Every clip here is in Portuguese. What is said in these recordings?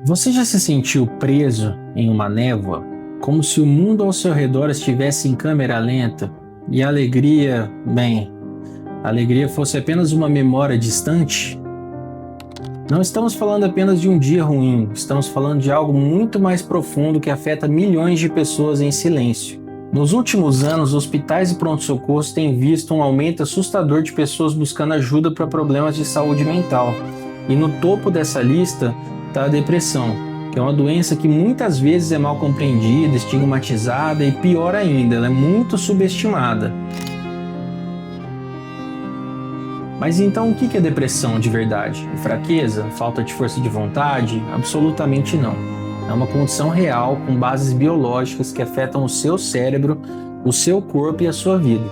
Você já se sentiu preso em uma névoa? Como se o mundo ao seu redor estivesse em câmera lenta e a alegria, a alegria fosse apenas uma memória distante? Não estamos falando apenas de um dia ruim, estamos falando de algo muito mais profundo que afeta milhões de pessoas em silêncio. Nos últimos anos, hospitais e pronto-socorros têm visto um aumento assustador de pessoas buscando ajuda para problemas de saúde mental. E no topo dessa lista está a depressão, que é uma doença que muitas vezes é mal compreendida, estigmatizada e, pior ainda, ela é muito subestimada. Mas então o que é depressão de verdade? Fraqueza? Falta de força de vontade? Absolutamente não. É uma condição real com bases biológicas que afetam o seu cérebro, o seu corpo e a sua vida.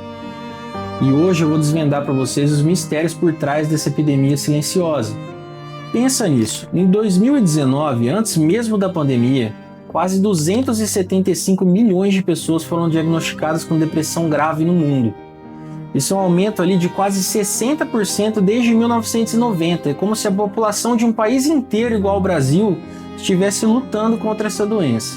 E hoje eu vou desvendar para vocês os mistérios por trás dessa epidemia silenciosa. Pensa nisso, em 2019, antes mesmo da pandemia, quase 275 milhões de pessoas foram diagnosticadas com depressão grave no mundo. Isso é um aumento ali de quase 60% desde 1990. É como se a população de um país inteiro igual ao Brasil estivesse lutando contra essa doença.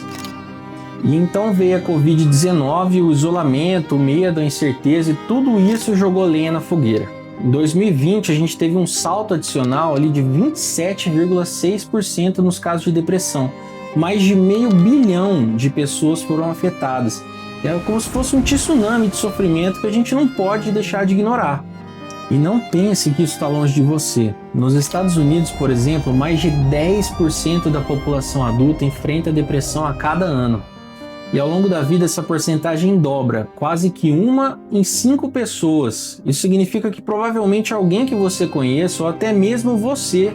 E então veio a Covid-19, o isolamento, o medo, a incerteza e tudo isso jogou lenha na fogueira. Em 2020 a gente teve um salto adicional ali de 27,6% nos casos de depressão. Mais de 500 milhão de pessoas foram afetadas. É como se fosse um tsunami de sofrimento que a gente não pode deixar de ignorar. E não pense que isso está longe de você. Nos Estados Unidos, por exemplo, mais de 10% da população adulta enfrenta depressão a cada ano. E ao longo da vida essa porcentagem dobra, quase que 1 em 5 pessoas. Isso significa que provavelmente alguém que você conheça, ou até mesmo você,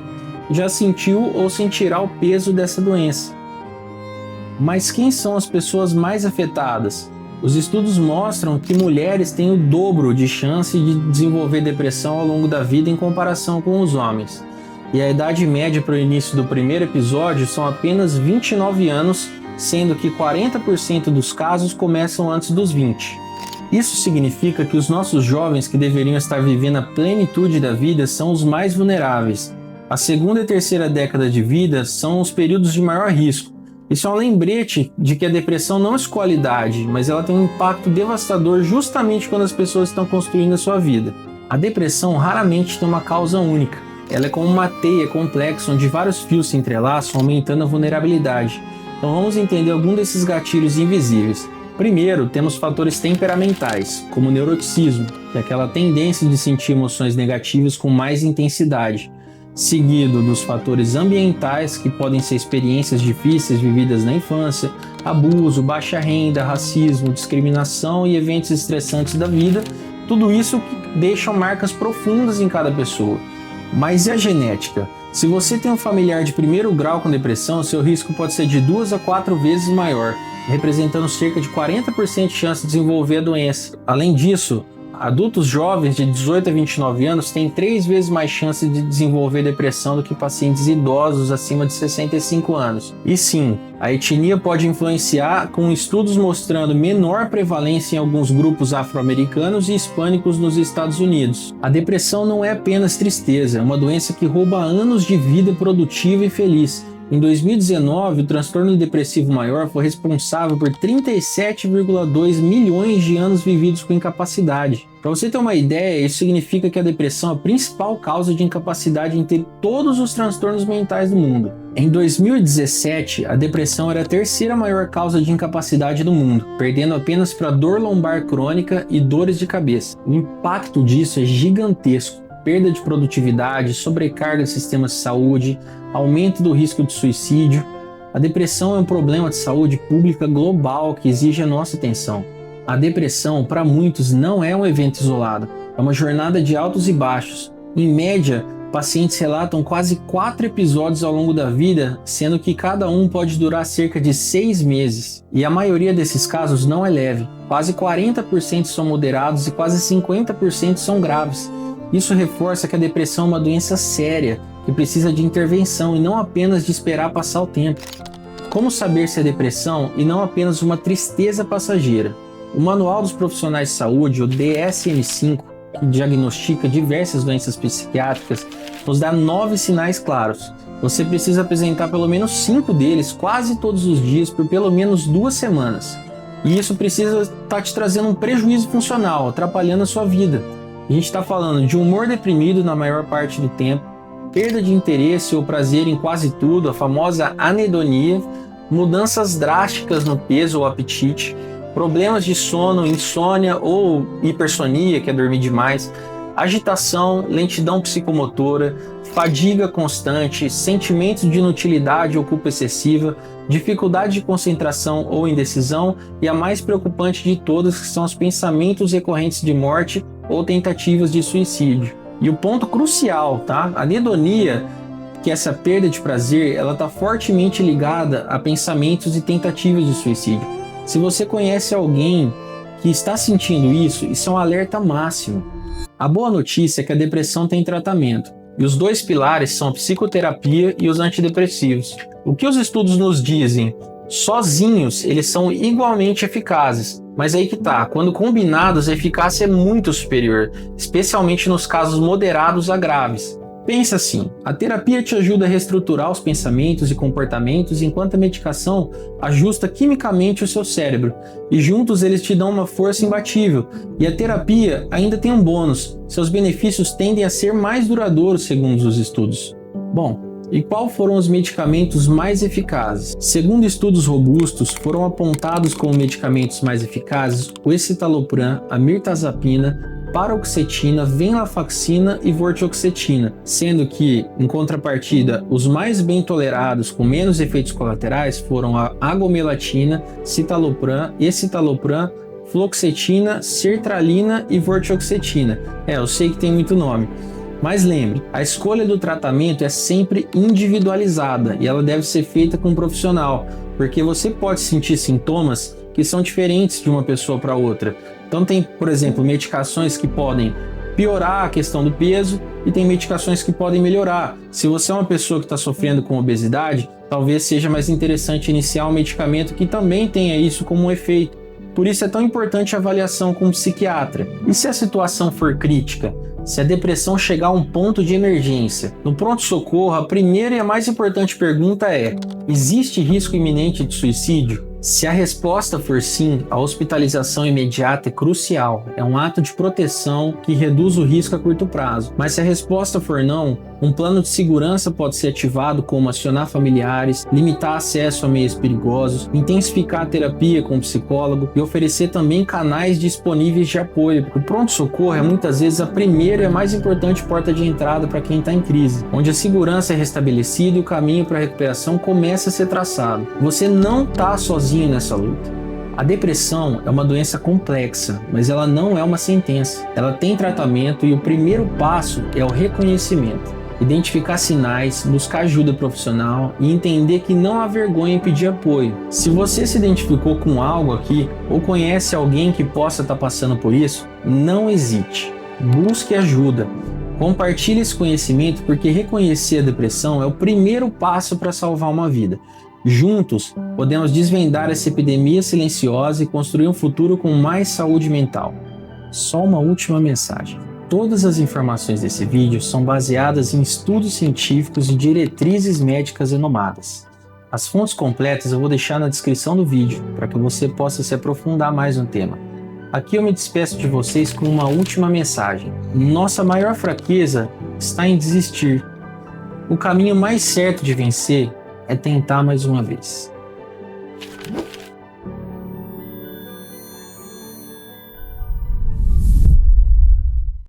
já sentiu ou sentirá o peso dessa doença. Mas quem são as pessoas mais afetadas? Os estudos mostram que mulheres têm o dobro de chance de desenvolver depressão ao longo da vida em comparação com os homens. E a idade média para o início do primeiro episódio são apenas 29 anos, sendo que 40% dos casos começam antes dos 20. Isso significa que os nossos jovens que deveriam estar vivendo a plenitude da vida são os mais vulneráveis. A segunda e terceira década de vida são os períodos de maior risco. Isso é um lembrete de que a depressão não escolhe idade, mas ela tem um impacto devastador justamente quando as pessoas estão construindo a sua vida. A depressão raramente tem uma causa única. Ela é como uma teia complexa onde vários fios se entrelaçam, aumentando a vulnerabilidade. Então vamos entender algum desses gatilhos invisíveis. Primeiro, temos fatores temperamentais, como o neuroticismo, que é aquela tendência de sentir emoções negativas com mais intensidade. Seguido dos fatores ambientais, que podem ser experiências difíceis vividas na infância, abuso, baixa renda, racismo, discriminação e eventos estressantes da vida, tudo isso que deixam marcas profundas em cada pessoa. Mas e a genética? Se você tem um familiar de primeiro grau com depressão, seu risco pode ser de 2 a 4 vezes maior, representando cerca de 40% de chance de desenvolver a doença. Além disso, adultos jovens de 18 a 29 anos têm 3 vezes mais chance de desenvolver depressão do que pacientes idosos acima de 65 anos. E sim, a etnia pode influenciar, com estudos mostrando menor prevalência em alguns grupos afro-americanos e hispânicos nos Estados Unidos. A depressão não é apenas tristeza, é uma doença que rouba anos de vida produtiva e feliz. Em 2019, o transtorno depressivo maior foi responsável por 37,2 milhões de anos vividos com incapacidade. Para você ter uma ideia, isso significa que a depressão é a principal causa de incapacidade entre todos os transtornos mentais do mundo. Em 2017, a depressão era a terceira maior causa de incapacidade do mundo, perdendo apenas para dor lombar crônica e dores de cabeça. O impacto disso é gigantesco. Perda de produtividade, sobrecarga do sistema de saúde, aumento do risco de suicídio. A depressão é um problema de saúde pública global que exige a nossa atenção. A depressão, para muitos, não é um evento isolado, é uma jornada de altos e baixos. Em média, pacientes relatam quase 4 episódios ao longo da vida, sendo que cada um pode durar cerca de 6 meses. E a maioria desses casos não é leve, quase 40% são moderados e quase 50% são graves. Isso reforça que a depressão é uma doença séria, que precisa de intervenção e não apenas de esperar passar o tempo. Como saber se é depressão e não apenas uma tristeza passageira? O Manual dos Profissionais de Saúde, o DSM-5, que diagnostica diversas doenças psiquiátricas, nos dá 9 sinais claros. você precisa apresentar pelo menos 5 deles quase todos os dias por pelo menos 2 semanas. E isso precisa estar te trazendo um prejuízo funcional, atrapalhando a sua vida. A gente está falando de humor deprimido na maior parte do tempo, perda de interesse ou prazer em quase tudo, a famosa anedonia, mudanças drásticas no peso ou apetite, problemas de sono, insônia ou hipersonia, que é dormir demais, agitação, lentidão psicomotora, fadiga constante, sentimentos de inutilidade ou culpa excessiva, dificuldade de concentração ou indecisão e a mais preocupante de todas, que são os pensamentos recorrentes de morte ou tentativas de suicídio. E o ponto crucial, tá? A anedonia, que é essa perda de prazer, ela está fortemente ligada a pensamentos e tentativas de suicídio. Se você conhece alguém que está sentindo isso é um alerta máximo. A boa notícia é que a depressão tem tratamento, e os 2 pilares são a psicoterapia e os antidepressivos. O que os estudos nos dizem? Sozinhos, eles são igualmente eficazes, mas aí que tá, quando combinados a eficácia é muito superior, especialmente nos casos moderados a graves. Pensa assim, a terapia te ajuda a reestruturar os pensamentos e comportamentos, enquanto a medicação ajusta quimicamente o seu cérebro, e juntos eles te dão uma força imbatível. E a terapia ainda tem um bônus, seus benefícios tendem a ser mais duradouros segundo os estudos. Bom, e quais foram os medicamentos mais eficazes? Segundo estudos robustos, foram apontados como medicamentos mais eficazes o escitalopram, a mirtazapina, paroxetina, venlafaxina e vortioxetina, sendo que, em contrapartida, os mais bem tolerados com menos efeitos colaterais foram a agomelatina, citalopram, escitalopram, fluoxetina, sertralina e vortioxetina. Eu sei que tem muito nome. Mas lembre, a escolha do tratamento é sempre individualizada e ela deve ser feita com um profissional, porque você pode sentir sintomas que são diferentes de uma pessoa para outra. Então tem, por exemplo, medicações que podem piorar a questão do peso e tem medicações que podem melhorar. Se você é uma pessoa que está sofrendo com obesidade, talvez seja mais interessante iniciar um medicamento que também tenha isso como um efeito. Por isso é tão importante a avaliação com um psiquiatra. E se a situação for crítica? Se a depressão chegar a um ponto de emergência? No pronto-socorro, a primeira e a mais importante pergunta é: existe risco iminente de suicídio? Se a resposta for sim, a hospitalização imediata é crucial. É um ato de proteção que reduz o risco a curto prazo. Mas se a resposta for não, um plano de segurança pode ser ativado, como acionar familiares, limitar acesso a meios perigosos, intensificar a terapia com o psicólogo e oferecer também canais disponíveis de apoio. O pronto-socorro é muitas vezes a primeira e a mais importante porta de entrada para quem está em crise, onde a segurança é restabelecida e o caminho para a recuperação começa a ser traçado. Você não está sozinho nessa luta. A depressão é uma doença complexa, mas ela não é uma sentença. Ela tem tratamento e o primeiro passo é o reconhecimento. Identificar sinais, buscar ajuda profissional e entender que não há vergonha em pedir apoio. Se você se identificou com algo aqui ou conhece alguém que possa estar passando por isso, não hesite. Busque ajuda. Compartilhe esse conhecimento, porque reconhecer a depressão é o primeiro passo para salvar uma vida. Juntos, podemos desvendar essa epidemia silenciosa e construir um futuro com mais saúde mental. Só uma última mensagem. Todas as informações desse vídeo são baseadas em estudos científicos e diretrizes médicas renomadas. As fontes completas eu vou deixar na descrição do vídeo, para que você possa se aprofundar mais no tema. Aqui eu me despeço de vocês com uma última mensagem. Nossa maior fraqueza está em desistir. O caminho mais certo de vencer é tentar mais uma vez.